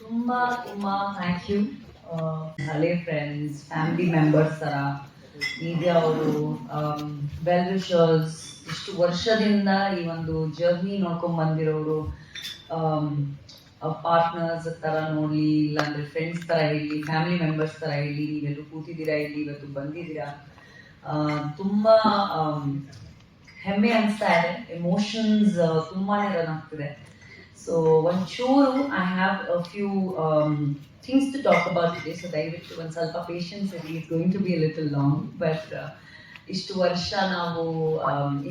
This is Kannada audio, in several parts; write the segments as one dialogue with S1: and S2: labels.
S1: ತುಂಬ ತುಂಬ ಥ್ಯಾಂಕ್ ಯು. ಹಳೆ ಫ್ರೆಂಡ್ಸ್, ಫ್ಯಾಮಿಲಿ ಮೆಂಬರ್ಸ್ ಥರ ಮೀಡಿಯಾ ಅವರು, ವೆಲ್ ವಿಶರ್ಸ್, ಇಷ್ಟು ವರ್ಷದಿಂದ ಈ ಒಂದು ಜರ್ನಿ ನೋಡ್ಕೊಂಡು ಬಂದಿರೋರು, ಪಾರ್ಟ್ನರ್ಸ್ ಥರ ನೋಡಲಿ, ಇಲ್ಲಾಂದರೆ ಫ್ರೆಂಡ್ಸ್ ಥರ ಹೇಳಿ, ಫ್ಯಾಮಿಲಿ ಮೆಂಬರ್ಸ್ ಥರ ಹೇಳಿ, ನೀವೆಲ್ಲರೂ ಕೂತಿದ್ದೀರಾ ಇಲ್ಲಿ, ಇವತ್ತು ಬಂದಿದ್ದೀರಾ. ತುಂಬ ಹೆಮ್ಮೆ ಅನಿಸ್ತಾ ಇದೆ. ಎಮೋಷನ್ಸ್ ತುಂಬಾ ರನ್ ಆಗ್ತಿದೆ. ಸೊ ಒಂಚೂರು I have a few things to talk about ಇದೆ. ಸೊ ದಯವಿಟ್ಟು ಒಂದು ಸ್ವಲ್ಪ ಪೇಷನ್ಸ್ ಇರಲಿ. It's going to be a little long, but ಇಷ್ಟು ವರ್ಷ ನಾವು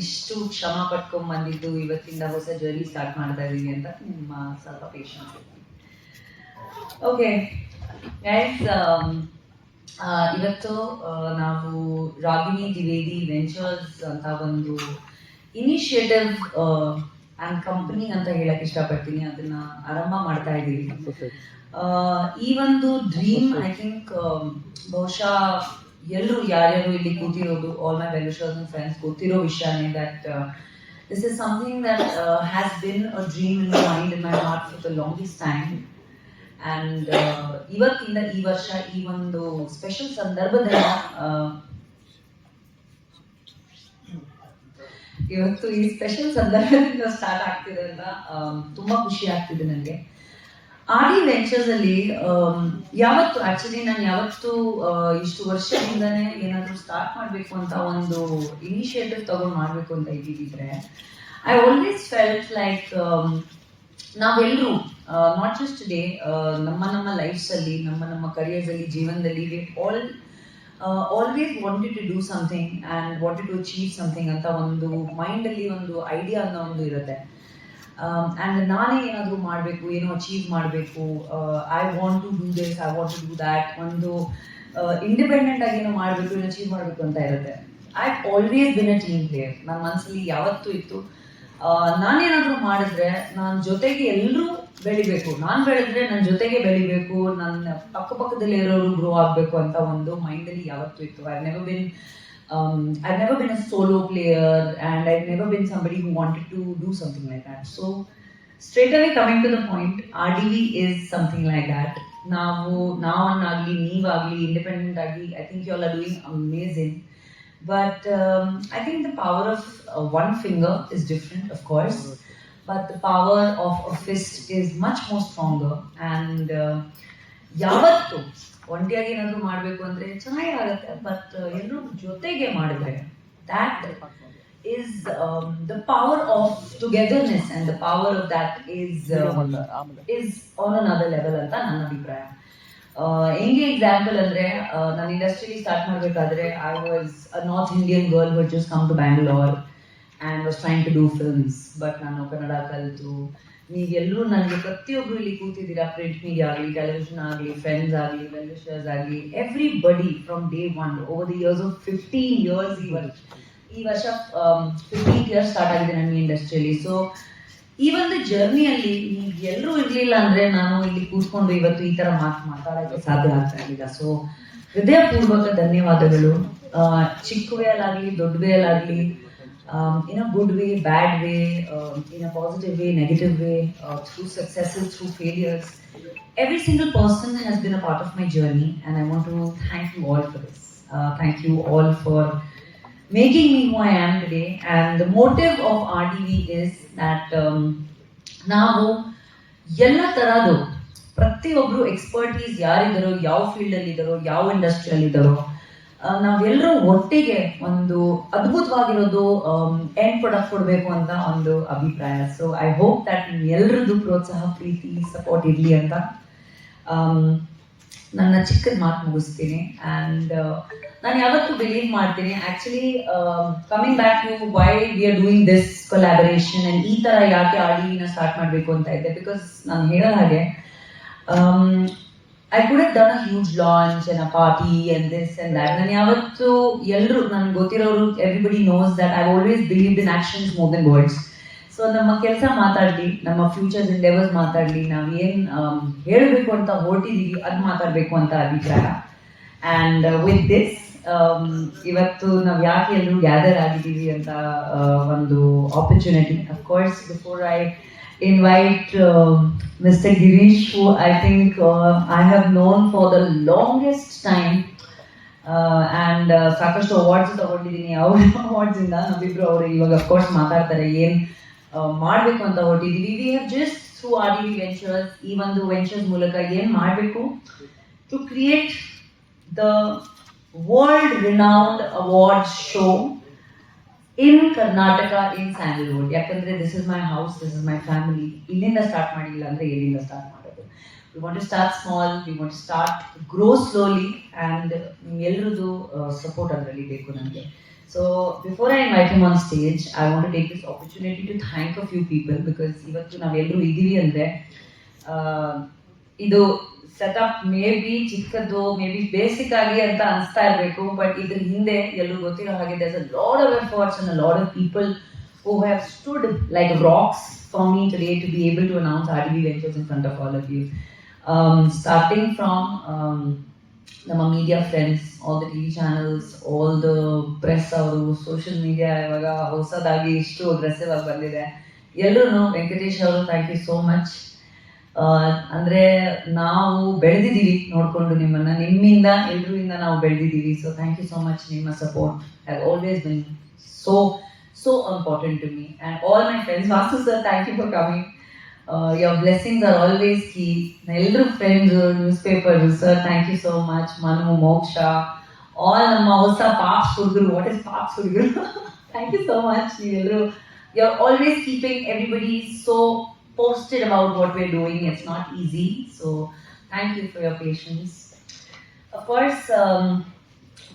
S1: ಇಷ್ಟು ಶ್ರಮ ಪಟ್ಕೊಂಡ್ ಬಂದಿದ್ದು, ಇವತ್ತಿಂದ ಹೊಸ ಜರ್ನಿ ಸ್ಟಾರ್ಟ್ ಮಾಡ್ತಾ ಇದ್ದೀವಿ ಅಂತ ನಿಮ್ಮ ಸ್ವಲ್ಪ ಪೇಷನ್ಸ್ ಇರಲಿ. ಓಕೆ ಗೈಸ್, ಇವತ್ತು ನಾವು ರಾಗಿಣಿ ದ್ವಿವೇದಿ ವೆಂಚರ್ಸ್ ಅಂತ ಒಂದು ಇನಿಷಿಯೇಟಿವ್ ಆ್ಯಂಡ್ ಕಂಪನಿ ಅಂತ ಹೇಳಕ್ ಇಷ್ಟಪಡ್ತೀನಿ, ಅದನ್ನ ಆರಂಭ ಮಾಡ್ತಾ ಇದ್ದೀವಿ. ಈ ಒಂದು ಡ್ರೀಮ್ ಐ ಥಿಂಕ್ ಬಹುಶಃ ಎಲ್ಲರೂ ಯಾರ್ಯಾರು ಇಲ್ಲಿ ಕೂತಿರೋದು, all my well wishers and friends ಗೊತ್ತಿರೋ ವಿಷಯನೇ, that this is something that has been a dream in my mind, in my heart for the longest time. And ಇವತ್ತಿಂದ ಈ ವರ್ಷ ಈ ಒಂದು ಸ್ಪೆಷಲ್ ಸಂದರ್ಭದಲ್ಲಿ ಇವತ್ತು ಈ ಸ್ಪೆಷಲ್ ಸಂದರ್ಭದಿಂದ ಸ್ಟಾರ್ಟ್ ಆಗ್ತಿದೆ ಅಂತ ತುಂಬಾ ಖುಷಿ ಆಗ್ತಿದೆ ನನಗೆ. ಆಡಿ ವೆಂಚರ್ಸ್ ಅಲ್ಲಿ ಯಾವತ್ತು ಆಕ್ಚುಲಿ ನಾನು ಯಾವತ್ತು ಇಷ್ಟು ವರ್ಷದಿಂದನೇ ಏನಾದರೂ ಸ್ಟಾರ್ಟ್ ಮಾಡಬೇಕು ಅಂತ ಒಂದು ಇನಿಷಿಯೇಟಿವ್ ತಗೊಂಡು ಮಾಡಬೇಕು ಅಂತ ಇದ್ದಿದ್ರೆ, ಐ ಆಲ್ವೇಸ್ ಫೆಲ್ಟ್ ಲೈಕ್ ನಾವೆಲ್ಲರೂ ನಾಟ್ ಜಸ್ಟ್ ಟುಡೇ, ನಮ್ಮ ಲೈಫ್ಸ್ ಅಲ್ಲಿ, ನಮ್ಮ ಕರಿಯರ್ಸ್ ಅಲ್ಲಿ, ಜೀವನದಲ್ಲಿ we always wanted to do something and wanted to achieve something ಅಂತ ಒಂದು ಮೈಂಡಲ್ಲಿ ಒಂದು ಐಡಿಯಾ ಅನ್ನೋ ಒಂದು ಇರುತ್ತೆ. ಆ್ಯಂಡ್ ನಾನೇ ಏನಾದರೂ ಮಾಡಬೇಕು, ಏನೋ ಅಚೀವ್ ಮಾಡಬೇಕು, I want to do this, I want to do that, ಒಂದು ಇಂಡಿಪೆಂಡೆಂಟ್ ಆಗಿ ಏನೋ ಮಾಡಬೇಕು, ಏನೋ ಅಚೀವ್ ಮಾಡಬೇಕು ಅಂತ ಇರುತ್ತೆ. I always been a team player. ನನ್ನ ಮನಸ್ಸಲ್ಲಿ ಯಾವತ್ತೂ ಇತ್ತು, ನಾನೇನಾದರೂ ಮಾಡಿದ್ರೆ ನನ್ನ ಜೊತೆಗೆ ಎಲ್ಲರೂ ಬೆಳಿಬೇಕು, ನಾನು ಬೆಳೆದ್ರೆ ನನ್ನ ಜೊತೆಗೆ ಬೆಳಿಬೇಕು, ನನ್ನ ಪಕ್ಕದಲ್ಲಿ ಇರೋರು ಗ್ರೋ ಆಗಬೇಕು ಅಂತ ಒಂದು ಮೈಂಡಲ್ಲಿ ಯಾವತ್ತೂ ಇತ್ತು. I've never been a solo player, and I've never been somebody who wanted to do something like that. So straight away coming to the point, RDV is something like that. ನಾವನ್ನಾಗಲಿ, ನೀವಾಗಲಿ, ಇಂಡಿಪೆಂಡೆಂಟ್ ಆಗಲಿ, I think you all are doing amazing. But I think the power of one finger is different, of course, but the power of a fist is much more stronger. And ಯಾವತ್ತು ಒಂಟಿಯಾಗಿ ಏನಾದರೂ ಮಾಡಬೇಕು ಅಂದರೆ ಚೆನ್ನಾಗಿರುತ್ತೆ, ಬಟ್ ಎಲ್ಲರೂ ಜೊತೆಗೆ ಮಾಡಿದ್ರೆ that is the power of togetherness, and the power of that is on another level ಅಂತ ನನ್ನ ಅಭಿಪ್ರಾಯ. ಹೆಂಗೆ ಎಕ್ಸಾಂಪಲ್ ಅಂದರೆ, ನಾನು ಇಂಡಸ್ಟ್ರಿಯಲ್ಲಿ ಸ್ಟಾರ್ಟ್ ಮಾಡಬೇಕಾದ್ರೆ I was a North Indian girl who just come to Bangalore and was trying to do films. But ನಾನು ಕನ್ನಡ ಕಲಿತು, ನೀವೆಲ್ಲರೂ ನನಗೆ ಪ್ರತಿಯೊಬ್ಬರು ಇಲ್ಲಿ ಕೂತಿದ್ದೀರಾ, ಪ್ರಿಂಟ್ ಮೀಡಿಯಾ ಆಗಲಿ, ಟೆಲಿವಿಷನ್ ಆಗಲಿ, ಫ್ರೆಂಡ್ಸ್ ಆಗಲಿ, ವೆಲ್ ವಿಶರ್ಸ್ ಆಗಲಿ, everybody from day one over the years of 15 years, ಈ ವರ್ಷ 15 years ಸ್ಟಾರ್ಟ್ ಆಗಿದೆ ನನ್ನ ಇಂಡಸ್ಟ್ರಿಯಲ್ಲಿ. ಸೊ ಈ ಒಂದು ಜರ್ನಿಯಲ್ಲಿ ನೀವು ಎಲ್ಲರೂ ಇರಲಿಲ್ಲ ಅಂದರೆ ನಾನು ಇಲ್ಲಿ ಕೂತ್ಕೊಂಡು ಇವತ್ತು ಈ ಥರ ಮಾತಾಡೋಕ್ಕೆ ಸಾಧ್ಯ ಆಗ್ತಾ ಇರಲಿಲ್ಲ. ಸೊ ಹೃದಯಪೂರ್ವಕ ಧನ್ಯವಾದಗಳು. ಚಿಕ್ಕ ವೇಲಾಗಲಿ, ದೊಡ್ಡ ವೇಲಾಗಲಿ, in a good way, bad way, in a positive way, negative way, through successes, through failures. Every single person has been a part of my journey, and I want to thank you all for this. Thank you all for making me who I am today. And the motive of RDV is that ನಾವು ಎಲ್ಲ ಥರದ್ದು ಪ್ರತಿಯೊಬ್ಬರು ಎಕ್ಸ್ಪರ್ಟೀಸ್ ಯಾರಿದ್ದಾರೋ, ಯಾವ ಫೀಲ್ಡಲ್ಲಿ ಇದ್ದಾರೋ, ಯಾವ ಇಂಡಸ್ಟ್ರಿಯಲ್ಲಿ ಇದ್ದಾರೋ, ನಾವೆಲ್ಲರೂ ಒಟ್ಟಿಗೆ ಒಂದು ಅದ್ಭುತವಾಗಿರೋದು ಎಂಡ್ ಪ್ರಾಡಕ್ಟ್ ಕೊಡಬೇಕು ಅಂತ ಒಂದು ಅಭಿಪ್ರಾಯ. ಸೊ ಐ ಹೋಪ್ ದಟ್ ಎಲ್ಲರದ್ದು ಪ್ರೋತ್ಸಾಹ, ಪ್ರೀತಿ, ಸಪೋರ್ಟ್ ಇರಲಿ ಅಂತ ನನ್ನ ಚಿಕ್ಕದ ಮಾತು ಮುಗಿಸ್ತೀನಿ. ಆ್ಯಂಡ್ ನಾನು ಯಾವತ್ತೂ ಬಿಲೀವ್ ಮಾಡ್ತೀನಿ, actually coming back to why we are doing this collaboration and ಈ ಥರ ಯಾಕೆ RDVನ ಸ್ಟಾರ್ಟ್ ಮಾಡಬೇಕು ಅಂತ ಇದೆ. ಬಿಕಾಸ್ ನಾನು ಹೇಳೋ ಹಾಗೆ I could have done a huge launch and a party and this and that. ನಾನು ಯಾವತ್ತು ಎಲ್ಲರೂ ನನಗೆ ಗೊತ್ತಿರೋರು, everybody knows that I've always believed in actions more than words. So ನಮ್ಮ ಕೆಲಸ ಮಾತಾಡಲಿ, ನಮ್ಮ ಫ್ಯೂಚರ್ಸ್ ಎಂಡೆವರ್ಸ್ ಮಾತಾಡಲಿ, ನಾವು ಏನು ಹೇಳಬೇಕು ಅಂತ ಹೊರಟಿದ್ದೀವಿ ಅದು ಮಾತಾಡಬೇಕು ಅಂತ ಅಭಿಪ್ರಾಯ. ಆ್ಯಂಡ್ ವಿತ್ ದಿಸ್ ಇವತ್ತು ನಾವು ಯಾಕೆ ಎಲ್ಲರೂ ಗ್ಯಾದರ್ ಆಗಿದ್ದೀವಿ ಅಂತ ಒಂದು opportunity. Of course before I invite Mr. Girish, who I think I have known for the longest time. And ಸಾಕಷ್ಟು ಅವಾರ್ಡ್ಸ್ ತಗೊಂಡಿದ್ದೀನಿ. ಅವ್ರ ಅವಾರ್ಡ್ಸಿಂದ ನಮ್ಮಿಬ್ರು ಅವರು ಇವಾಗ ಅಫ್ಕೋರ್ಸ್ ಮಾತಾಡ್ತಾರೆ ಏನು ಮಾಡಬೇಕು ಅಂತ ಹೊರಟಿದ್ದೀವಿ. We have just through RDV ventures, ಈ ಒಂದು ವೆಂಚರ್ಸ್ ಮೂಲಕ ಏನು ಮಾಡಬೇಕು to create the world renowned awards show in Karnataka, in Sandalwood. ಯಾಕಂದರೆ this is my house, this is my family. ಇಲ್ಲಿಂದ ಸ್ಟಾರ್ಟ್ ಮಾಡಿಲ್ಲ ಅಂದರೆ ಎಲ್ಲಿಂದ ಸ್ಟಾರ್ಟ್ ಮಾಡೋದು? We want to start small, we want to start, grow slowly, and ಎಲ್ಲರದ್ದು support ಅದರಲ್ಲಿ ಬೇಕು ನನಗೆ. So before I invite him on stage, I want to take this opportunity to thank a few people, because ಇವತ್ತು ನಾವೆಲ್ಲರೂ ಇದ್ದೀವಿ ಅಂದರೆ ಇದು ಸೆಟಪ್ ಮೇ ಬಿ ಚಿಕ್ಕದ್ದು, ಮೇ ಬಿ ಬೇಸಿಕ್ ಆಗಿ ಅಂತ ಅನಿಸ್ತಾ ಇರಬೇಕು, ಬಟ್ ಇದ್ರ ಹಿಂದೆ ಎಲ್ಲರೂ ಗೊತ್ತಿರೋ ಹಾಗೆ there's a lot of efforts and a lot of people who have stood like rocks for me today to be able to announce RDV Ventures in front of all of you. Starting from ನಮ್ಮ media friends, all the TV channels, all the press ಅವರು, ಸೋಷಿಯಲ್ ಮೀಡಿಯಾ ಇವಾಗ ಹೊಸದಾಗಿ ಇಷ್ಟು ಅಗ್ರೆಸಿವ್ ಆಗಿ ಬಂದಿದೆ. ಎಲ್ಲರೂ ವೆಂಕಟೇಶ್ ಅವರು ಥ್ಯಾಂಕ್ ಯು ಸೋ ಮಚ್. ಅಂದರೆ ನಾವು ಬೆಳೆದಿದ್ದೀವಿ ನೋಡಿಕೊಂಡು ನಿಮ್ಮನ್ನು, ನಿಮ್ಮಿಂದ ಎಲ್ಲರಿಂದ ನಾವು ಬೆಳೆದಿದ್ದೀವಿ. So thank you so much. ನಿಮ್ಮ support have always been so important to me, and all my friends. Vasu sir, thank you for coming. Your blessings are always key. Nellru friends, newspaper sir, thank you so much. Manu, Moksha, all namma hosa Paps Hudguru. What is Paps Hudguru? Thank you so much. You're always keeping everybody so posted about what we're doing. It's not easy, so thank you for your patience. Of course,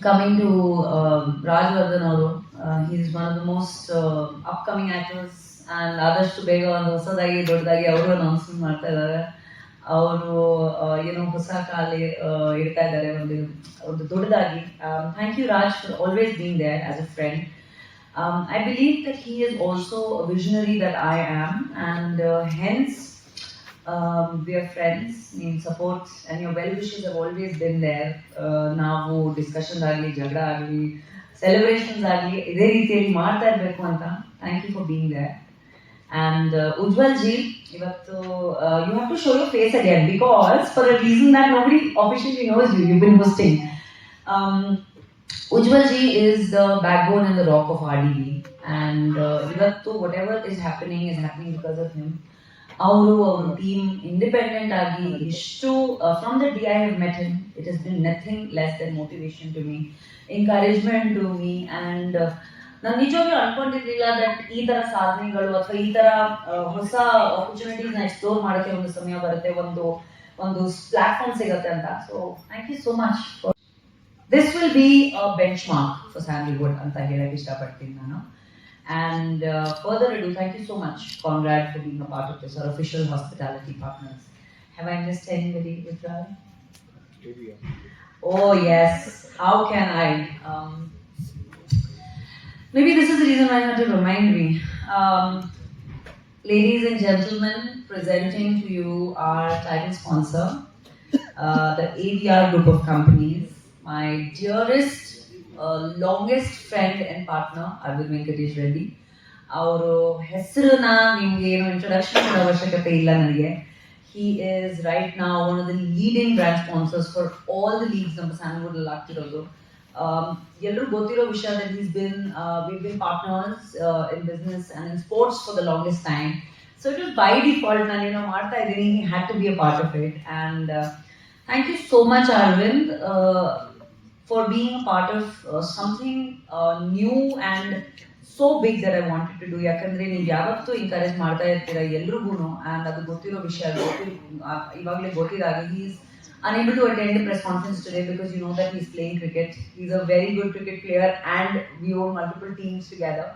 S1: coming to Rajwardhan ಅವರು, he is one of the most upcoming actors, and ಆದಷ್ಟು ಬೇಗ ಒಂದು ಹೊಸದಾಗಿ ದೊಡ್ಡದಾಗಿ ಅವರು ಅನೌನ್ಸ್ಮೆಂಟ್ ಮಾಡ್ತಾ ಇದ್ದಾರೆ. ಅವರು ಏನೋ ಹೊಸ ಕಾಲ ಇಡ್ತಾ ಇದ್ದಾರೆ ಒಂದು ದೊಡ್ಡದಾಗಿ. Thank you Raj for always being there as a friend. I believe that he is also a visionary that I am, and hence we are friends. Mean support and your well wishes have always been there. ನಾವು ಡಿಸ್ಕಷನ್ ಆಗಲಿ, ಜಗಳ ಆಗಲಿ, ಸೆಲೆಬ್ರೇಷನ್ಸ್ ಆಗಲಿ ಇದೇ ರೀತಿಯಲ್ಲಿ ಮಾಡ್ತಾ ಇರಬೇಕು ಅಂತ. Thank you for being there. And Ujjwal ji, ivattu you have to show your face again, because for a reason that nobody officially knows you, you've been hosting. Ujjwal ji is the backbone and the rock of RDV, and ivattu whatever is happening because of him. Our team independent agi ishtu from the day I have met him, it has been nothing less than motivation to me, encouragement to me, and ನಾನು ನಿಜವಾಗ್ಲೂ ಅನ್ಕೊಂಡಿರ್ಲಿಲ್ಲ ದಟ್ ಈ ತರ ಸಾಧನೆಗಳು ಅಥವಾ ಈ ತರ ಹೊಸ ಆಪರ್ಚುನಿಟೀಸ್ ನ ಎಕ್ಸ್ಪ್ಲೋರ್ ಮಾಡೋಕ್ಕೆ ಒಂದು ಸಮಯ ಬರುತ್ತೆ, ಒಂದು ಪ್ಲಾಟ್ಫಾರ್ಮ್ ಸಿಗುತ್ತೆ ಅಂತ. So thank you so much. This will be a benchmark for Sandalwood ಅಂತ ಹೇಳಕ್ ಇಷ್ಟಪಡ್ತೀನಿ ನಾನು. And further ado, thank you so much, Conrad, for being a part of this, our official hospitality partners. Have I missed anybody, Vijay? Oh yes, how can I? Maybe this is the reason why I have to remind me. Ladies and gentlemen, presenting to you our title sponsor, the AVR group of companies, my dearest, longest friend and partner, Arvind Venkatesh Reddy. ಅವರು ಹೆಸರನ್ನ ನಿಮ್ಗೆ ಏನು ಇಂಟ್ರೊಡಕ್ಷನ್ ಮಾಡೋ ಅವಶ್ಯಕತೆ ಇಲ್ಲ ನನಗೆ. He is right now one of the leading brand sponsors for all the leagues ನಮ್ಮ ಸ್ಯಾಂಡಲ್ವುಡ್ ಅಲ್ಲಿ ಆಗ್ತಿರೋದು. ಎಲ್ಲರೂ ಗೊತ್ತಿರೋ ವಿಷಯ that we've been partners in business and in sports for the longest time. So it was by default ನಾನು ಮಾಡ್ತಾ ಇದ್ದೀನಿ, he had to be a part of it. And thank you so much, Arvind, for being a part of something new and so big that I wanted to do. ಯಾಕಂದ್ರೆ ನೀವು ಯಾವತ್ತೂ encourage ಮಾಡ್ತಾ ಇರ್ತೀರಾ ಎಲ್ರಿಗೂ, and ಅದು ಗೊತ್ತಿರೋ ವಿಷಯ, ಇವಾಗಲೇ ಗೊತ್ತಿದಾಗ he is unable to attend the press conference today because you know that he's playing cricket. He's a very good cricket player and we own multiple teams together.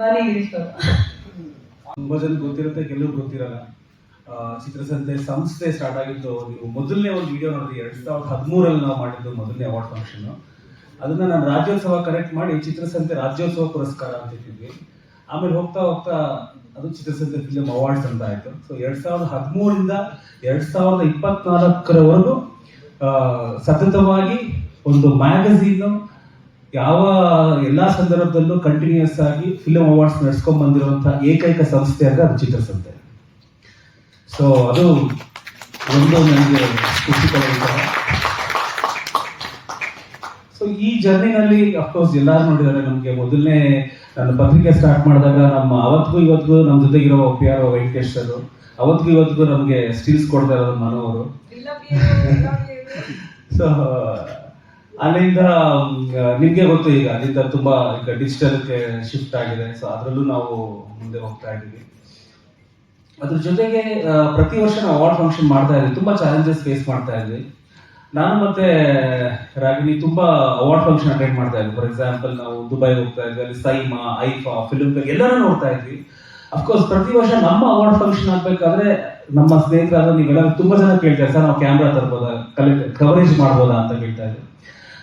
S1: Bani Girish sir.
S2: ತುಂಬಾ ಜನ ಗೊತ್ತಿರುತ್ತೆ, ಕೆಲವರು ಗೊತ್ತಿರಲ್ಲ. ಚಿತ್ರಸಂತೆ ಸಂಸ್ಥೆ ಸ್ಟಾರ್ಟ್ ಆಗಿದ್ದು, ನೀವು ಮೊದಲನೇ ಒಂದು ವಿಡಿಯೋ ನೋಡಿದ್ರಿ 2013 ನಾವು ಮಾಡಿದ್ದು ಮೊದಲನೇ ಅವಾರ್ಡ್ ಫಂಕ್ಷನ್. ಅದನ್ನ ನಾನು ರಾಜ್ಯೋತ್ಸವ ಕರೆಕ್ಟ್ ಮಾಡಿ ಚಿತ್ರಸಂತೆ ರಾಜ್ಯೋತ್ಸವ ಪುರಸ್ಕಾರ ಅಂತ ಇಟ್ಟಿದ್ವಿ. ಆಮೇಲೆ ಹೋಗ್ತಾ ಹೋಗ್ತಾ ಅದು ಚಿತ್ರಸಂತೆ ಫಿಲ್ಮ್ ಅವಾರ್ಡ್ಸ್ ಅಂತ ಆಯಿತು. ಸೊ 2013ರಿಂದ 2024ರವರೆಗೂ ಸತತವಾಗಿ ಒಂದು ಮ್ಯಾಗಝೀನು ಯಾವ ಎಲ್ಲ ಸಂದರ್ಭದಲ್ಲೂ ಕಂಟಿನ್ಯೂಸ್ ಆಗಿ ಫಿಲ್ಮ್ ಅವಾರ್ಡ್ಸ್ ನಡೆಸ್ಕೊಂಡ್ ಬಂದಿರುವಂತಹ ಏಕೈಕ ಸಂಸ್ಥೆ ಅಂದ್ರೆ ಅದು ಚಿತ್ರಸಂತೆ. ಸೊ ಅದು ಒಂದು ನನಗೆ ಖುಷಿ ಕೊಡುತ್ತೆ. ಸೊ ಈ ಜರ್ನಿನಲ್ಲಿ ಅಫ್ಕೋರ್ಸ್ ಎಲ್ಲರೂ ನೋಡಿದ್ದಾರೆ. ನಮಗೆ ಮೊದಲನೇ ನನ್ನ ಪತ್ರಿಕೆ ಸ್ಟಾರ್ಟ್ ಮಾಡಿದಾಗ ಅವತ್ತಿಗೂ ಇವತ್ತಿಗೂ ನಮ್ಮ ಜೊತೆಗಿರೋ PR ವೆಂಕಟೇಶ್ ಸರ್, ಅವತ್ತಿಗೂ ಇವತ್ತಿಗೂ ನಮಗೆ ಸ್ಟಿಲ್ಸ್ ಕೊಡ್ತಾ ಇರೋದು ಮನು ಅವರು. ಸೊ ಅಲ್ಲಿಂದ ನಿಮಗೆ ಗೊತ್ತು, ಈಗ ಅಲ್ಲಿಂದ ತುಂಬಾ ಈಗ ಡಿಜಿಟಲ್ಗೆ ಶಿಫ್ಟ್ ಆಗಿದೆ. ಸೊ ಅದರಲ್ಲೂ ನಾವು ಮುಂದೆ ಹೋಗ್ತಾ ಇದ್ದೀವಿ. ಅದ್ರ ಜೊತೆಗೆ ಪ್ರತಿ ವರ್ಷ ನಾವು ಅವಾರ್ಡ್ ಫಂಕ್ಷನ್ ಮಾಡ್ತಾ ಇದ್ವಿ. ತುಂಬಾ ಚಾಲೆಂಜಸ್ ಫೇಸ್ ಮಾಡ್ತಾ ಇದ್ವಿ. ನಾನು ಮತ್ತೆ ರಾಗಿಣಿ ತುಂಬಾ ಅವಾರ್ಡ್ ಫಂಕ್ಷನ್ ಅಟೆಂಡ್ ಮಾಡ್ತಾ ಇದ್ವಿ. ಫಾರ್ ಎಕ್ಸಾಂಪಲ್, ನಾವು ದುಬೈ ಹೋಗ್ತಾ ಇದ್ವಿ, ಅಲ್ಲಿ ಸೈಮಾ, ಐಫಾ, ಫಿಲ್ಮ್ ಫೇರ್ ಎಲ್ಲರೂ ನೋಡ್ತಾ ಇದ್ವಿ. ಅಫ್ಕೋರ್ಸ್ ಪ್ರತಿ ವರ್ಷ ನಮ್ಮ ಅವಾರ್ಡ್ ಫಂಕ್ಷನ್ ಆಗ್ಬೇಕಾದ್ರೆ ನಮ್ಮ ಸ್ನೇಹಿತರಾದ ನೀವೆಲ್ಲ ತುಂಬಾ ಜನ ಕೇಳ್ತಾರೆ, ಸರ್ ನಾವು ಕ್ಯಾಮ್ರಾ ತರ್ಬೋದಾ, ಕವರೇಜ್ ಮಾಡ್ಬೋದಾ ಅಂತ ಕೇಳ್ತಾ ಇದ್ವಿ.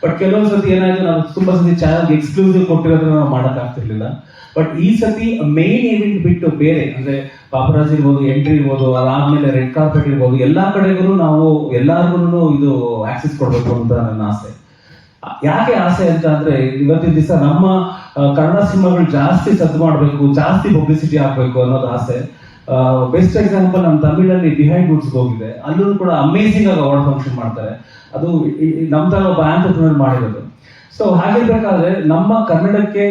S2: ಬಟ್ ಕೆಲವೊಂದು ಸತಿ ಏನಾಯ್ತು, ನಾವು ತುಂಬಾ ಸತಿ ಚಾನಲ್ ಎಕ್ಸ್ಕ್ಲೂಸಿವ್ ಕೊಟ್ಟಿರೋದನ್ನ ನಾವು ಮಾಡಕ್ ಆಗ್ತಿರ್ಲಿಲ್ಲ. ಬಟ್ ಈ ಸತಿ ಮೇನ್ ಇವೆಂಟ್ ಬಿಟ್ಟು ಬೇರೆ, ಅಂದ್ರೆ ಪಾಪರಾಜ್ ಇರ್ಬೋದು, ಎಂಟ್ರಿ ಇರ್ಬೋದು, ಅದಾದ್ಮೇಲೆ ರೆಡ್ ಕಾರ್ಪೆಟ್ ಇರ್ಬೋದು, ಎಲ್ಲಾ ಕಡೆಗೂ ನಾವು ಎಲ್ಲಾರ್ಗು ಇದು ಆಕ್ಸೆಸ್ ಕೊಡ್ಬೇಕು ಅಂತ ನನ್ನ ಆಸೆ. ಯಾಕೆ ಆಸೆ ಅಂತ ಅಂದ್ರೆ, ಇವತ್ತಿನ ದಿವಸ ನಮ್ಮ ಕನ್ನಡ ಸಿನಿಮಾಗಳು ಜಾಸ್ತಿ ಸದ್ದು ಮಾಡಬೇಕು, ಜಾಸ್ತಿ ಪಬ್ಲಿಸಿಟಿ ಆಗ್ಬೇಕು ಅನ್ನೋದು ಆಸೆ. ಬೆಸ್ಟ್ ಎಕ್ಸಾಂಪಲ್, ನಮ್ಮ ತಮಿಳಲ್ಲಿ ಬಿಹೈಂಡ್ ವುಡ್ಸ್ ಹೋಗಿದೆ, ಅಲ್ಲೂ ಕೂಡ ಅಮೇಸಿಂಗ್ ಆಗಿ ಅವಾರ್ಡ್ ಫಂಕ್ಷನ್ ಮಾಡ್ತಾರೆ. ಅದು ನಮ್ಮ ತರ ಒಬ್ಬ ಆಂಟರ್ಪ್ರಿನರ್ ಮಾಡಿರೋದು. ಸೊ ಹಾಗಿರ್ಬೇಕಾದ್ರೆ ನಮ್ಮ ಕನ್ನಡಕ್ಕೆ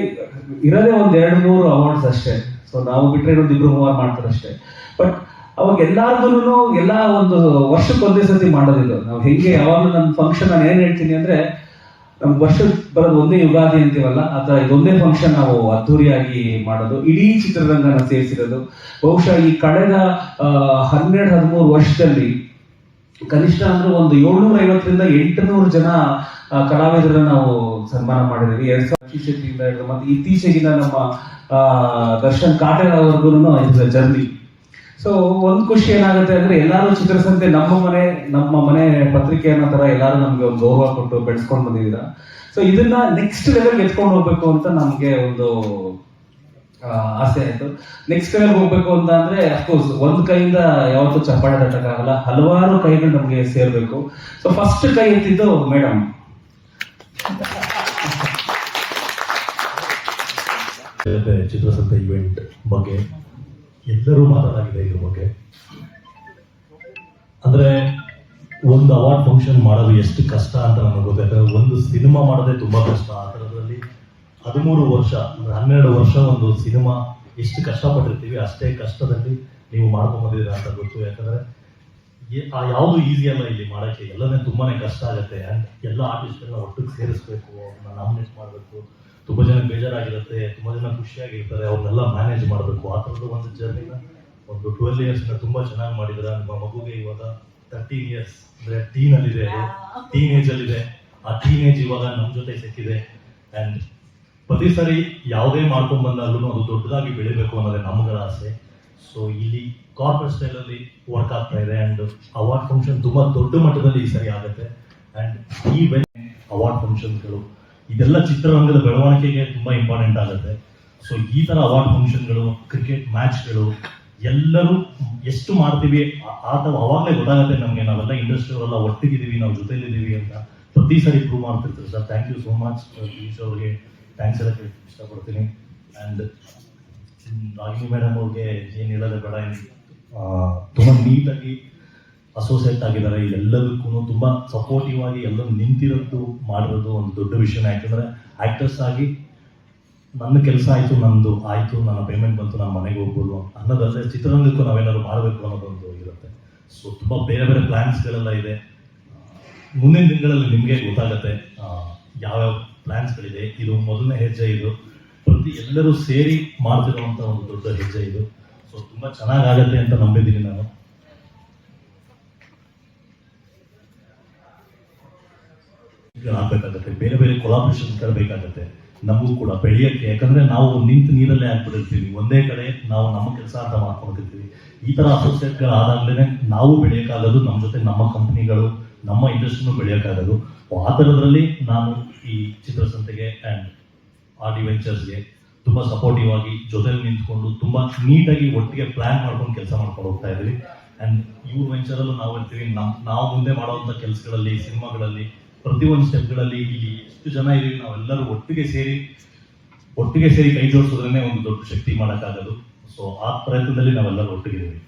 S2: ಇರೋದೇ ಒಂದ್ 2-3 ಅವಾರ್ಡ್ಸ್ ಅಷ್ಟೇ. ಸೊ ನಾವು ಬಿಟ್ರೆ ಇನ್ನೊಂದು 2-3 ಮಾಡ್ತಾರೆ ಅಷ್ಟೇ. ಬಟ್ ಅವಾಗ ಎಲ್ಲಾರ್ಗು ಎಲ್ಲಾ ಒಂದು ವರ್ಷಕ್ಕೆ ಒಂದೇ ಸತಿ ಮಾಡೋದಿಲ್ಲ. ನಾವು ಹೆಂಗೆ ಯಾವಾಗಲೂ ನನ್ನ ಫಂಕ್ಷನ್ ನಾನು ಏನ್ ಹೇಳ್ತೀನಿ ಅಂದ್ರೆ, ನಮ್ಗೆ ವರ್ಷ ಬರೋದು ಒಂದೇ ಯುಗಾದಿ ಅಂತೀವಲ್ಲ, ಆತರ ಇದೊಂದೇ ಫಂಕ್ಷನ್ ನಾವು ಅದ್ದೂರಿಯಾಗಿ ಮಾಡೋದು. ಇಡೀ ಚಿತ್ರರಂಗನ ಸೇರಿಸಿರೋದು. ಬಹುಶಃ ಈ ಕಳೆದ 12-13 ವರ್ಷದಲ್ಲಿ ಕನಿಷ್ಠ ಅಂದ್ರೆ ಒಂದು 750ರಿಂದ 800 ಜನ ಕಲಾವಿದರನ್ನ ನಾವು ಸನ್ಮಾನ ಮಾಡಿದ್ದೀವಿ. 2000 ಶೆಟ್ಟಿಯಿಂದ ಹಿಡಿದು ಮತ್ತೆ ಇತ್ತೀಚೆಗಿನ ನಮ್ಮ ದರ್ಶನ್ ಕಾಟೇರವರೆಗೂ ಇದೆ ಜರ್ನಿ. ಸೊ ಒಂದ್ ಖುಷಿ ಏನಾಗುತ್ತೆ ಅಂದ್ರೆ, ಎಲ್ಲಾರು ಚಿತ್ರಸಂತೆ ನಮ್ಮ ಮನೆ ಪತ್ರಿಕೆ ಅನ್ನೋ ತರ ಎಲ್ಲಾರು ನಮ್ಗೆ ಒಂದು ಗೌರವ ಕೊಟ್ಟು ಬೆಳೆಸ್ಕೊಂಡು ಬಂದಿದ್ದೀರಾ. ಸೊ ಇದನ್ನ ನೆಕ್ಸ್ಟ್ ಲೆವೆಲ್ ಎತ್ಕೊಂಡು ಹೋಗ್ಬೇಕು ಅಂತ ನಮ್ಗೆ ಒಂದು ಆಸೆ ಆಯ್ತು. ನೆಕ್ಸ್ಟ್ ಲೆವೆಲ್ ಹೋಗ್ಬೇಕು ಅಂತ ಅಂದ್ರೆ, ಅಫ್ಕೋರ್ಸ್ ಒಂದ್ ಕೈಯಿಂದ ಯಾವತ್ತೂ ಚಪ್ಪಾಳೆ ತಟ್ಟಕ್ಕಾಗಲ್ಲ, ಹಲವಾರು ಕೈಗಳು ನಮ್ಗೆ ಸೇರ್ಬೇಕು. ಸೊ ಫಸ್ಟ್ ಕೈ ಎತ್ತಿದ್ದು ಮೇಡಮ್.
S3: ಚಿತ್ರಸಂತೆ ಇವೆಂಟ್ ಬಗ್ಗೆ ಎಲ್ಲರೂ ಮಾತಾಡಾಗಿದೆ. ಇದ್ರ ಬಗ್ಗೆ ಅಂದ್ರೆ ಒಂದು ಅವಾರ್ಡ್ ಫಂಕ್ಷನ್ ಮಾಡೋದು ಎಷ್ಟು ಕಷ್ಟ ಅಂತ ನಮಗೆ ಗೊತ್ತಾಯ್ತು. ಒಂದು ಸಿನಿಮಾ ಮಾಡೋದೇ ತುಂಬಾ ಕಷ್ಟ. ಆ ಥರದಲ್ಲಿ 13 ವರ್ಷ, 12 ವರ್ಷ ಒಂದು ಸಿನಿಮಾ ಎಷ್ಟು ಕಷ್ಟಪಟ್ಟಿರ್ತೀವಿ, ಅಷ್ಟೇ ಕಷ್ಟದಲ್ಲಿ ನೀವು ಮಾಡ್ಕೊಂಡ್ ಬಂದಿದ್ದೀರಾ ಅಂತ ಗೊತ್ತು. ಯಾಕಂದ್ರೆ ಯಾವುದು ಈಸಿ ಅಲ್ಲ ಇಲ್ಲಿ ಮಾಡೋಕ್ಕೆ, ಎಲ್ಲನೇ ತುಂಬಾನೇ ಕಷ್ಟ ಆಗುತ್ತೆ. ಆ್ಯಂಡ್ ಎಲ್ಲ ಆರ್ಟಿಸ್ಟ್ಗಳನ್ನ ಒಟ್ಟಿಗೆ ಸೇರಿಸ್ಬೇಕು, ಅವ್ರನ್ನ ನಾಮಿನೇಟ್ ಮಾಡಬೇಕು, ತುಂಬಾ ಜನ ಬೇಜಾರಾಗಿರುತ್ತೆ, ತುಂಬಾ ಜನ ಖುಷಿಯಾಗಿರ್ತಾರೆ, ಅವ್ರನ್ನೆಲ್ಲ ಮ್ಯಾನೇಜ್ ಮಾಡಬೇಕು. ಆ ಥರದ ಒಂದು ಜರ್ನಿನ ಒಂದು 12 ಇಯರ್ಸ್ನ ತುಂಬಾ ಚೆನ್ನಾಗಿ ಮಾಡಿದ್ರೆ. ನಿಮ್ಮ ಮಗುಗೆ ಇವಾಗ 13 ಇಯರ್ಸ್ ಅಂದ್ರೆ ಟೀನಲ್ಲಿದೆ, ಟೀನೇಜ್ ಅಲ್ಲಿದೆ. ಆ ಟೀನೇಜ್ ಇವಾಗ ನಮ್ಮ ಜೊತೆ ಸಿಕ್ಕಿದೆ. ಆ್ಯಂಡ್ ಪ್ರತಿ ಸರಿ ಯಾವುದೇ ಮಾಡ್ಕೊಂಡ್ ಬಂದಾಗ್ಲೂ ಅದು ದೊಡ್ಡದಾಗಿ ಬೆಳಿಬೇಕು ಅನ್ನೋದೇ ನಮ್ಗಳ ಆಸೆ. ಸೊ ಇಲ್ಲಿ ಕಾರ್ಪೊರೇಟ್ ಸ್ಟೈಲಲ್ಲಿ ವರ್ಕ್ ಆಗ್ತಾ ಇದೆ. ಆ್ಯಂಡ್ ಅವಾರ್ಡ್ ಫಂಕ್ಷನ್ ತುಂಬಾ ದೊಡ್ಡ ಮಟ್ಟದಲ್ಲಿ ಈ ಸರಿ ಆಗುತ್ತೆ. ಆ್ಯಂಡ್ ಈ ಅವಾರ್ಡ್ ಫಂಕ್ಷನ್ಗಳು ಇದೆಲ್ಲ ಚಿತ್ರರಂಗದ ಬೆಳವಣಿಗೆಗೆ ತುಂಬಾ ಇಂಪಾರ್ಟೆಂಟ್ ಆಗುತ್ತೆ. ಸೊ ಈ ತರ ಅವಾರ್ಡ್ ಫಂಕ್ಷನ್ಗಳು, ಕ್ರಿಕೆಟ್ ಮ್ಯಾಚ್ಗಳು ಎಲ್ಲರೂ ಎಷ್ಟು ಮಾಡ್ತೀವಿ ಅವಾಗಲೇ ಗೊತ್ತಾಗುತ್ತೆ ನಮಗೆ, ನಾವೆಲ್ಲ ಇಂಡಸ್ಟ್ರಿಯವರೆಲ್ಲ ಒಟ್ಟಿಗಿದ್ದೀವಿ, ನಾವು ಜೊತೆಲಿದ್ದೀವಿ ಅಂತ ಪ್ರತಿ ಸರಿ ಪ್ರೂವ್ ಮಾಡ್ತಿರ್ತೀವಿ. Sir thank you so much. Please ಅವ್ರಿಗೆ ಥ್ಯಾಂಕ್ಸ್ ಎಲ್ಲ ಇಷ್ಟಪಡ್ತೀನಿ. ಆ್ಯಂಡ್ ರಾಗಿಣಿ ಮೇಡಮ್ ಅವ್ರಿಗೆ ಏನು ಹೇಳೋದೇ ಬೇಡ, ತುಂಬ ನೀಟಾಗಿ ಅಸೋಸಿಯೇಟ್ ಆಗಿದ್ದಾರೆ. ಎಲ್ಲದಕ್ಕೂ ತುಂಬ ಸಪೋರ್ಟಿವ್ ಆಗಿ ಎಲ್ಲರೂ ನಿಂತಿರೋದು ಮಾಡಿರೋದು ಒಂದು ದೊಡ್ಡ ವಿಷಯನೇ. ಯಾಕಂದರೆ ಆ್ಯಕ್ಟರ್ಸ್ ಆಗಿ ನನ್ನ ಕೆಲಸ ಆಯಿತು, ನಂದು ಆಯಿತು, ನನ್ನ ಪೇಮೆಂಟ್ ಬಂತು, ನಾನು ಮನೆಗೆ ಹೋಗ್ಬೋದು ಅನ್ನೋದಲ್ಲದೆ ಚಿತ್ರರಂಗಕ್ಕೂ ನಾವೇನಾದ್ರು ಮಾಡಬೇಕು ಅನ್ನೋದೊಂದು ಇರುತ್ತೆ. ಸೊ ತುಂಬ ಬೇರೆ ಬೇರೆ ಪ್ಲ್ಯಾನ್ಸ್ಗಳೆಲ್ಲ ಇದೆ. ಮುಂದಿನ ದಿನಗಳಲ್ಲಿ ನಿಮಗೆ ಗೊತ್ತಾಗುತ್ತೆ ಯಾವ್ಯಾವ ಪ್ಲ್ಯಾನ್ಸ್ಗಳಿದೆ. ಇದು ಮೊದಲನೇ ಹೆಜ್ಜೆ. ಇದು ಎಲ್ಲರೂ ಸೇರಿ ಮಾಡ್ತಿರುವಂಥ ಒಂದು ದೊಡ್ಡ ಹೆಜ್ಜೆ ಇದು. ಸೊ ತುಂಬ ಚೆನ್ನಾಗಾಗತ್ತೆ ಅಂತ ನಂಬಿದ್ದೀನಿ ನಾನು. ಆಗ್ಬೇಕಾಗತ್ತೆ, ಬೇರೆ ಬೇರೆ ಕೊಲಾಬ್ರೇಷನ್ ಬೇಕಾಗತ್ತೆ ನಮಗೂ ಕೂಡ ಬೆಳೆಯಕ್ಕೆ. ಯಾಕಂದ್ರೆ ನಾವು ನಿಂತು ನೀರಲ್ಲೇ ಆಗ್ಬಿಟ್ಟಿರ್ತೀವಿ, ಒಂದೇ ಕಡೆ ನಾವು ನಮ್ಮ ಕೆಲಸ ಅಂತ ಮಾಡ್ಕೊಂಡಿರ್ತೀವಿ. ಈ ತರ ಅಸೋಸಿಯೇಟ್ಗಳು ಆದಾಗ್ಲೇ ನಾವು ಬೆಳೆಯೋಕ್ಕಾಗೋದು, ನಮ್ಮ ಜೊತೆ ನಮ್ಮ ಕಂಪ್ನಿಗಳು, ನಮ್ಮ ಇಂಡಸ್ಟ್ರಿನೂ ಬೆಳೆಯೋಕ್ಕಾಗೋದು. ಆ ಥರದ್ರಲ್ಲಿ ನಾನು ಈ ಚಿತ್ರಸಂತೆಗೆ ಆ್ಯಂಡ್ RD ವೆಂಚರ್ಸ್ಗೆ ತುಂಬ ಸಪೋರ್ಟಿವ್ ಆಗಿ ಜೊತೆಲಿ ನಿಂತ್ಕೊಂಡು ತುಂಬ ನೀಟಾಗಿ ಒಟ್ಟಿಗೆ ಪ್ಲ್ಯಾನ್ ಮಾಡ್ಕೊಂಡು ಕೆಲಸ ಮಾಡ್ಕೊಂಡು ಹೋಗ್ತಾ ಇದ್ದೀವಿ. ಆ್ಯಂಡ್ ಇವ್ರ ವೆಂಚರಲ್ಲೂ ನಾವು ಇರ್ತೀವಿ. ನಾವು ಮುಂದೆ ಮಾಡೋವಂಥ ಕೆಲಸಗಳಲ್ಲಿ, ಸಿನಿಮಾಗಳಲ್ಲಿ, ಪ್ರತಿಯೊಂದು ಸ್ಟೆಪ್ಗಳಲ್ಲಿ ಇಲ್ಲಿ ಎಷ್ಟು ಜನ ಇದೀವಿ ನಾವೆಲ್ಲರೂ ಒಟ್ಟಿಗೆ ಸೇರಿ ಕೈ ಜೋಡಿಸೋದ್ರೇ ಒಂದು ದೊಡ್ಡ ಶಕ್ತಿ ಮಾಡೋಕ್ಕಾಗೋದು. ಸೊ ಆ ಪ್ರಯತ್ನದಲ್ಲಿ ನಾವೆಲ್ಲರೂ ಒಟ್ಟಿಗಿದ್ದೀವಿ.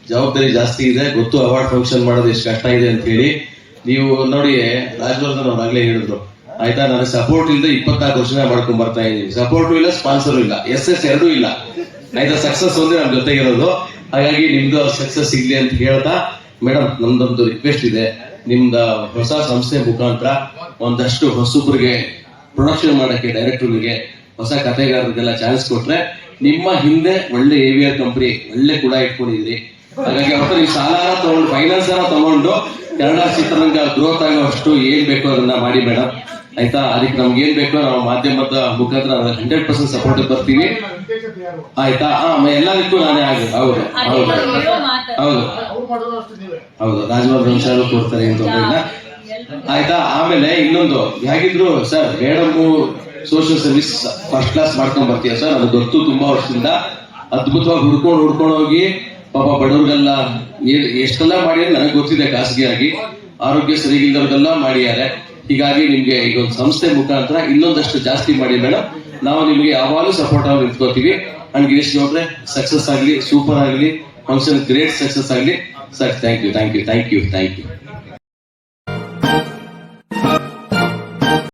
S4: ಜವಾಬ್ದಾರಿ ಜಾಸ್ತಿ ಇದೆ, ಗೊತ್ತು ಅವಾರ್ಡ್ ಫಂಕ್ಷನ್ ಮಾಡೋದು ಎಷ್ಟು ಕಷ್ಟ ಇದೆ ಅಂತ ಹೇಳಿ. ನೀವು ನೋಡಿ, ರಾಜವರ್ಧನ್ ಅವ್ರು ಆಗ್ಲೇ ಹೇಳಿದ್ರು ಆಯ್ತಾ, ನನಗೆ ಸಪೋರ್ಟ್ ಇಲ್ಲದೆ 24 ವರ್ಷನೇ ಮಾಡ್ಕೊಂಡ್ ಬರ್ತಾ ಇದ್ದೀನಿ. ಸಪೋರ್ಟು ಇಲ್ಲ, ಸ್ಪಾನ್ಸರು ಇಲ್ಲ, SS ಎರಡೂ ಇಲ್ಲ ಆಯ್ತಾ. ಸಕ್ಸಸ್ ಒಂದೇ ನಮ್ ಜೊತೆಗಿರೋದು. ಹಾಗಾಗಿ ನಿಮ್ದು ಸಕ್ಸಸ್ ಸಿಗ್ಲಿ ಅಂತ ಹೇಳ್ತಾ, ಮೇಡಮ್ ನಮ್ದೊಂದು ರಿಕ್ವೆಸ್ಟ್ ಇದೆ, ನಿಮ್ದ ಹೊಸ ಸಂಸ್ಥೆ ಮುಖಾಂತರ ಒಂದಷ್ಟು ಹೊಸಬ್ರಿಗೆ ಪ್ರೊಡಕ್ಷನ್ ಮಾಡಕ್ಕೆ, ಡೈರೆಕ್ಟರ್ಗೆ, ಹೊಸ ಕಥೆಗಾರರಿಗೆಲ್ಲ ಚಾನ್ಸ್ ಕೊಟ್ರೆ, ನಿಮ್ಮ ಹಿಂದೆ ಒಳ್ಳೆ AVR ಕಂಪನಿ ಒಳ್ಳೆ ಕೂಡ ಇಟ್ಕೊಂಡಿದ್ರಿ. ಹಾಗಾಗಿ ಅವತ್ತು ನೀವು ಸಾಲ ತಗೊಂಡು, ಫೈನಾನ್ಸ್ ತಗೊಂಡು ಕನ್ನಡ ಚಿತ್ರರಂಗ ಗ್ರೋತ್ ಆಗೋಷ್ಟು ಏನ್ ಬೇಕೋ ಅದನ್ನ ಮಾಡಿ ಮೇಡಮ್ ಆಯ್ತಾ. ಅದಕ್ಕೆ ನಮ್ಗೆ ಏನ್ ಬೇಕೋ ನಾವು ಮಾಧ್ಯಮದ ಮುಖಾಂತರ 100% ಸಪೋರ್ಟ್ ಬರ್ತೀವಿ ಆಯ್ತಾ. ಎಲ್ಲದಕ್ಕೂ ನಾನೇ ಹೌದು ಹೌದು ಹೌದು ಹೌದು ರಾಜವರ್ಧನ್ ಸರ್ ಕೊಡ್ತಾರೆ ಅಂತ ಇಲ್ಲ ಆಯ್ತಾ. ಆಮೇಲೆ ಇನ್ನೊಂದು, ಹೇಗಿದ್ರು sir madam social service first class ಮಾಡ್ಕೊಂಡ್ ಬರ್ತೀಯ ಸರ್, ಅದು ಗೊತ್ತು ತುಂಬಾ ವರ್ಷದಿಂದ. ಅದ್ಭುತವಾಗಿ ಹುಡ್ಕೊಂಡು ಹೋಗಿ ಪಾಪ ಬಡವ್ರಿಗೆಲ್ಲ ಎಷ್ಟೆಲ್ಲ ಮಾಡಿ ನನಗೆ ಗೊತ್ತಿದೆ, ಖಾಸಗಿಯಾಗಿ ಆರೋಗ್ಯ ಸರಿಗಿಲ್ದವ್ರಿಗೆಲ್ಲ ಮಾಡಿದ್ದಾರೆ. ಹೀಗಾಗಿ ನಿಮ್ಗೆ ಈಗ ಒಂದು ಸಂಸ್ಥೆ ಮುಖಾಂತರ ಇನ್ನೊಂದಷ್ಟು ಜಾಸ್ತಿ ಮಾಡಿ ಮೇಡಮ್, ನಾವು ನಿಮ್ಗೆ ಯಾವಾಗಲೂ ಸಪೋರ್ಟ್ ಆಗಿ ನಿಂತ್ಕೋತೀವಿ. ಅಂಡ್ ಗಿರೀಶ್ ಗೌಡ್ರೆ ಸಕ್ಸಸ್ ಆಗ್ಲಿ, ಸೂಪರ್ ಆಗ್ಲಿ, ಫಂಕ್ಷನ್ ಗ್ರೇಟ್ ಸಕ್ಸಸ್ ಆಗ್ಲಿ ಸರ್. Thank you.